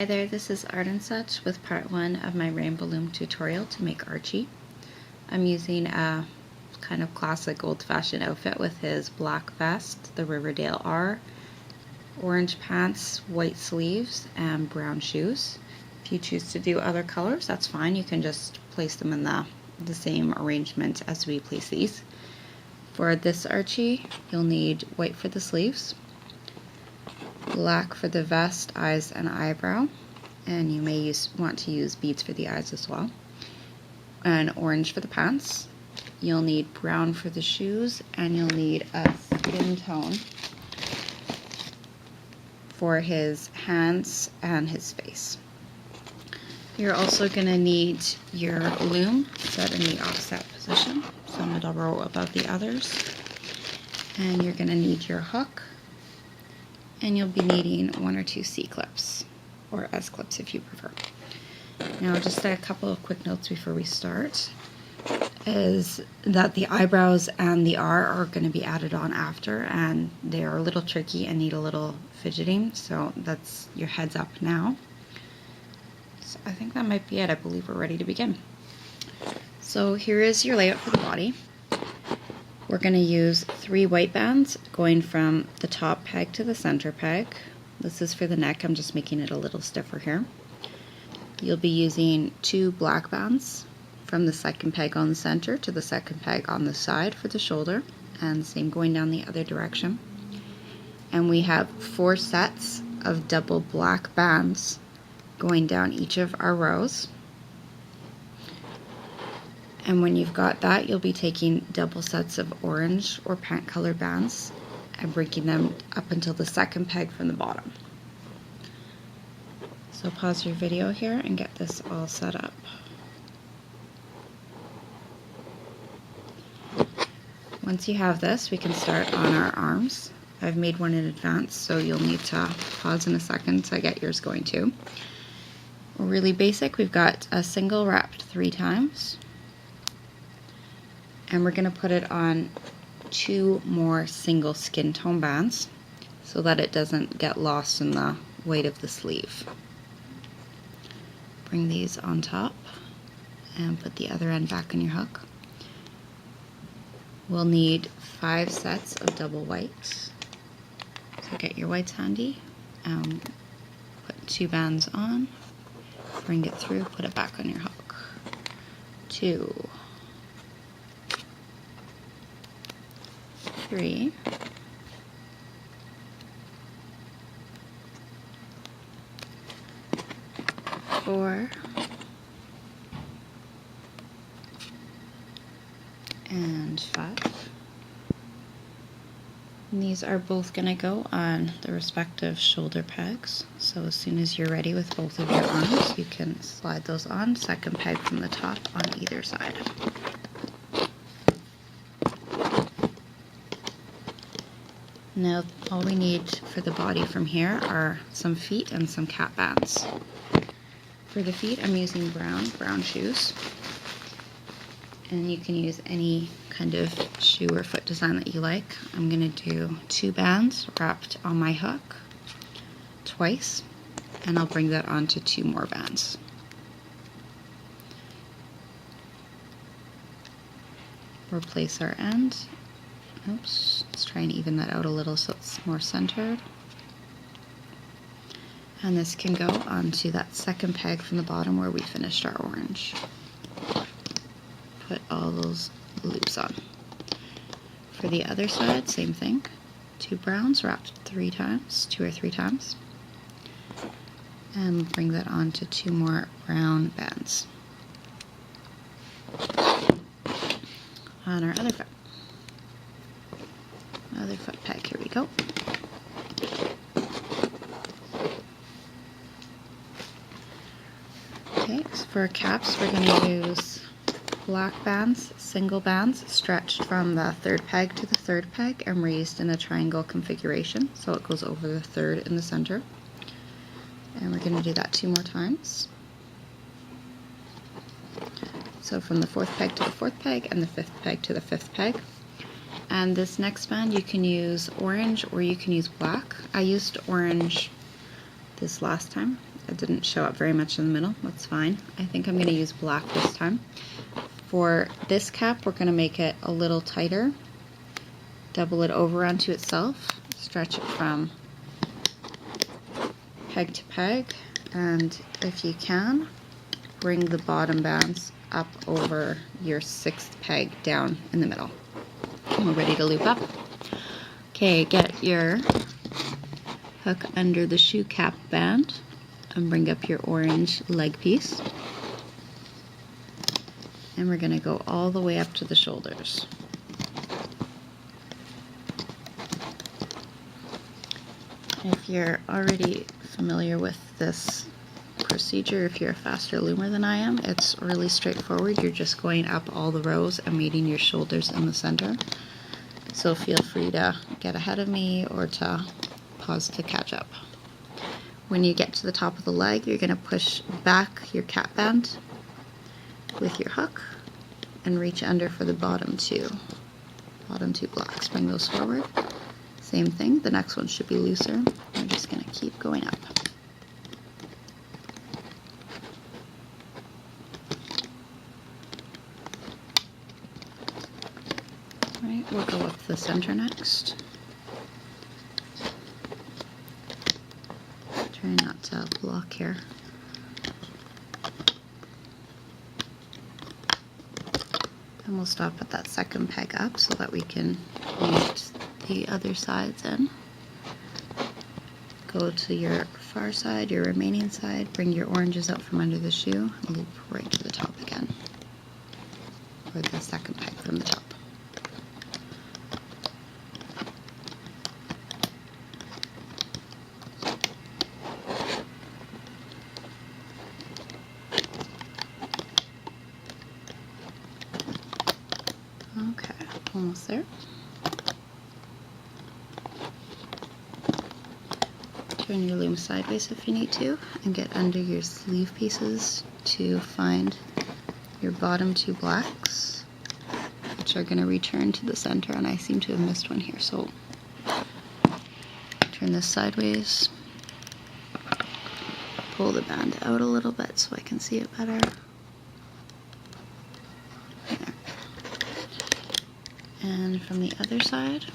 Hi there, this is Art and Such with part 1 of my Rainbow Loom tutorial to make Archie. I'm using a kind of classic old-fashioned outfit with his black vest, the Riverdale R, orange pants, white sleeves, and brown shoes. If you choose to do other colors, that's fine. You can just place them in the same arrangement as we place these. For this Archie, you'll need white for the sleeves, black for the vest, eyes, and eyebrow, and you may want to use beads for the eyes as well, and orange for the pants. You'll need brown for the shoes, and you'll need a skin tone for his hands and his face. You're also going to need your loom set in the offset position, so middle row above the others, and you're going to need your hook, and you'll be needing 1 or 2 C-clips, or S-clips if you prefer. Now just a couple of quick notes before we start is that the eyebrows and the R are going to be added on after, and they are a little tricky and need a little fidgeting, so that's your heads up now. So I think that might be it. I believe we're ready to begin. So here is your layout for the body. We're going to use 3 white bands going from the top peg to the center peg. This is for the neck. I'm just making it a little stiffer here. You'll be using 2 black bands from the second peg on the center to the second peg on the side for the shoulder, and same going down the other direction. And we have 4 sets of double black bands going down each of our rows. And when you've got that, you'll be taking double sets of orange or paint colored bands and bringing them up until the second peg from the bottom. So pause your video here and get this all set up. Once you have this, we can start on our arms. I've made one in advance, so you'll need to pause in a second to get yours going too. Really basic, we've got a single wrapped 3 times. And we're going to put it on 2 more single skin tone bands so that it doesn't get lost in the weight of the sleeve. Bring these on top and put the other end back on your hook. We'll need 5 sets of double whites. So get your whites handy, put 2 bands on, bring it through, put it back on your hook. 2, 3, 4, and 5. And these are both going to go on the respective shoulder pegs. So as soon as you're ready with both of your arms, you can slide those on, second peg from the top on either side. Now all we need for the body from here are some feet and some cap bands. For the feet, I'm using brown shoes, and you can use any kind of shoe or foot design that you like. I'm going to do 2 bands wrapped on my hook twice, and I'll bring that onto 2 more bands. Replace our end. Oops, let's try and even that out a little so it's more centered. And this can go onto that second peg from the bottom where we finished our orange. Put all those loops on. For the other side, same thing. 2 browns wrapped 3 times, 2 or 3 times. And bring that onto 2 more brown bands. On our other foot. Other foot peg, here we go. Okay, so for caps we're going to use black bands, single bands, stretched from the 3rd peg to the 3rd peg and raised in a triangle configuration, so it goes over the 3rd in the center. And we're going to do that 2 more times. So from the 4th peg to the 4th peg and the 5th peg to the 5th peg. And this next band you can use orange or you can use black. I used orange this last time. it didn't show up very much in the middle. That's fine. I think I'm going to use black this time. For this cap, we're going to make it a little tighter. Double it over onto itself. Stretch it from peg to peg. And if you can, bring the bottom bands up over your 6th peg down in the middle. And we're ready to loop up. Okay, get your hook under the shoe cap band and bring up your orange leg piece. And we're going to go all the way up to the shoulders. If you're already familiar with this procedure, if you're a faster loomer than I am, it's really straightforward. You're just going up all the rows and meeting your shoulders in the center. So feel free to get ahead of me or to pause to catch up. When you get to the top of the leg, you're going to push back your cap band with your hook and reach under for the bottom two blocks. Bring those forward. Same thing, the next one should be looser. We're just going to keep going up. Right, we'll go up the center next. Try not to block here. And we'll stop at that 2nd peg up so that we can meet the other sides in. Go to your far side, your remaining side, bring your oranges out from under the shoe, and loop right to the top again. Or the 2nd peg from the top. Okay, almost there. Turn your loom sideways if you need to, and get under your sleeve pieces to find your bottom 2 blacks, which are going to return to the center, and I seem to have missed one here, so turn this sideways, pull the band out a little bit so I can see it better. There. And from the other side,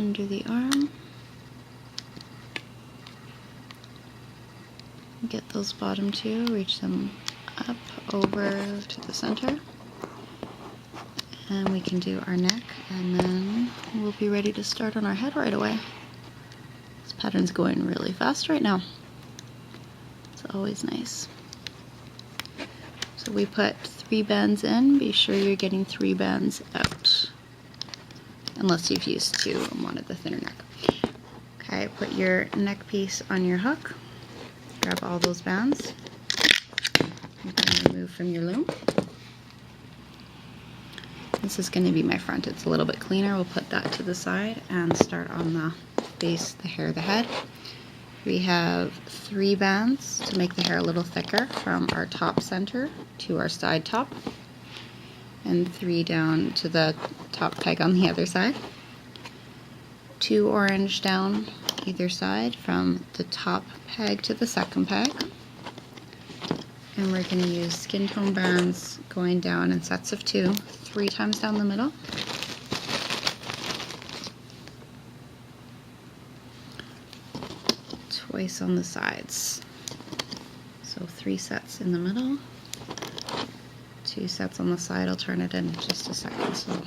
under the arm, get those bottom 2, reach them up over to the center, and we can do our neck, and then we'll be ready to start on our head right away. This pattern's going really fast right now. It's always nice. So we put 3 bands in. Be sure you're getting 3 bands out, unless you've used 2 and wanted the thinner neck. Okay, put your neck piece on your hook. Grab all those bands. You're going to remove from your loom. This is going to be my front. It's a little bit cleaner. We'll put that to the side and start on the base, the hair, the head. We have 3 bands to make the hair a little thicker from our top center to our side top, and 3 down to the top peg on the other side. 2 orange down either side from the top peg to the 2nd peg. And we're going to use skin tone bands going down in sets of 2, 3 times down the middle. Twice on the sides. So 3 sets in the middle, 2 sets on the side. I'll turn it in just a second so you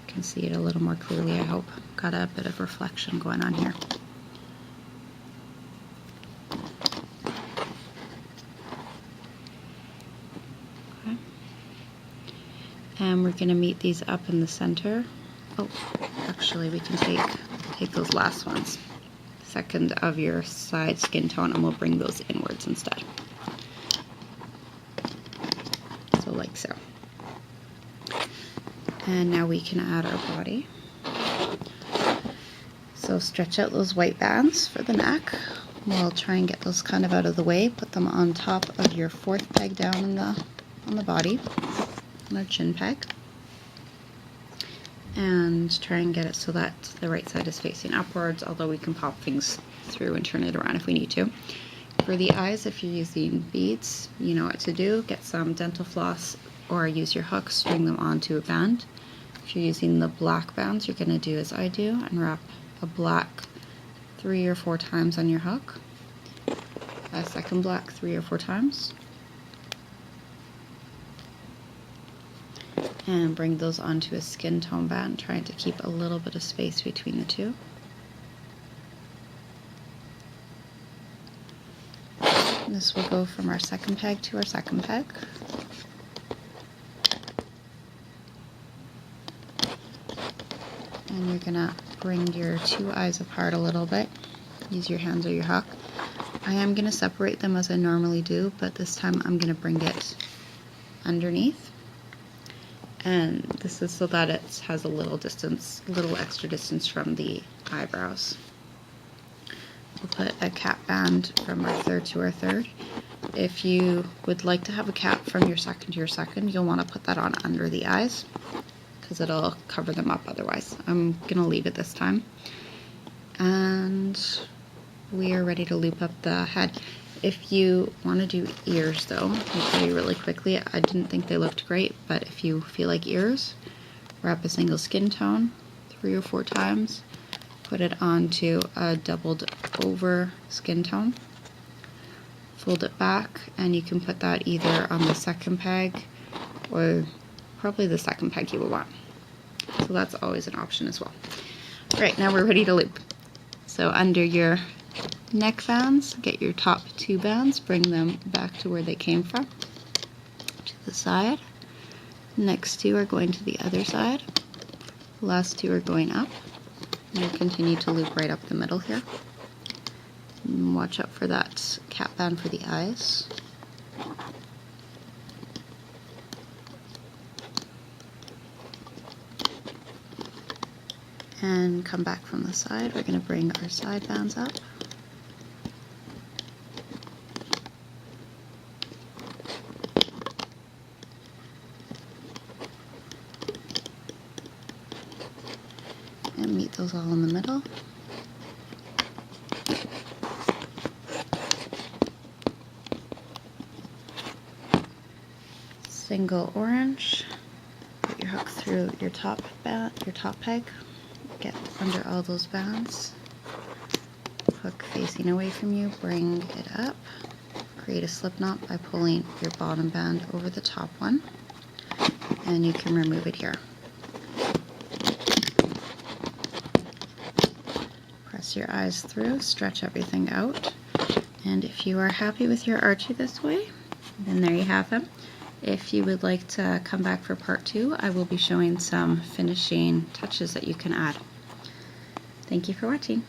can see it a little more clearly, I hope. Got a bit of reflection going on here. Okay. And we're going to meet these up in the center. Oh, actually we can take those last ones. 2nd of your side skin tone, and we'll bring those inwards instead. So like so. And now we can add our body. So stretch out those white bands for the neck. We'll try and get those kind of out of the way. Put them on top of your 4th peg down on the body, on our chin peg. and try and get it so that the right side is facing upwards, although we can pop things through and turn it around if we need to. For the eyes, if you're using beads, you know what to do. Get some dental floss or use your hook, string them onto a band. If you're using the black bands, you're going to do as I do and wrap a black 3 or 4 times on your hook, a second black 3 or 4 times, and bring those onto a skin tone band, trying to keep a little bit of space between the two. And this will go from our second peg to our second peg. And you're gonna bring your 2 eyes apart a little bit. Use your hands or your hook. I am gonna separate them as I normally do, but this time I'm gonna bring it underneath. And this is so that it has a little distance, a little extra distance from the eyebrows. We'll put a cap band from our third to our third. If you would like to have a cap from your second to your second, you'll want to put that on under the eyes because it'll cover them up otherwise. I'm gonna leave it this time. And we are ready to loop up the head. If you want to do ears though, I'll tell you really quickly, I didn't think they looked great, but if you feel like ears, wrap a single skin tone 3 or 4 times, put it onto a doubled over skin tone, fold it back, and you can put that either on the second peg or probably the second peg you will want. So that's always an option as well. Right, now we're ready to loop. So under your neck bands, get your top 2 bands, bring them back to where they came from, to the side. Next 2 are going to the other side. The last 2 are going up. And we'll continue to loop right up the middle here. And watch out for that cap band for the eyes. And come back from the side. We're going to bring our side bands up. And meet those all in the middle. Single orange. Put your hook through your top peg. Get under all those bands. Hook facing away from you. Bring it up. Create a slip knot by pulling your bottom band over the top one, and you can remove it here. Press your eyes through, stretch everything out, and if you are happy with your Archie this way, then there you have him. If you would like to come back for part 2, I will be showing some finishing touches that you can add. Thank you for watching.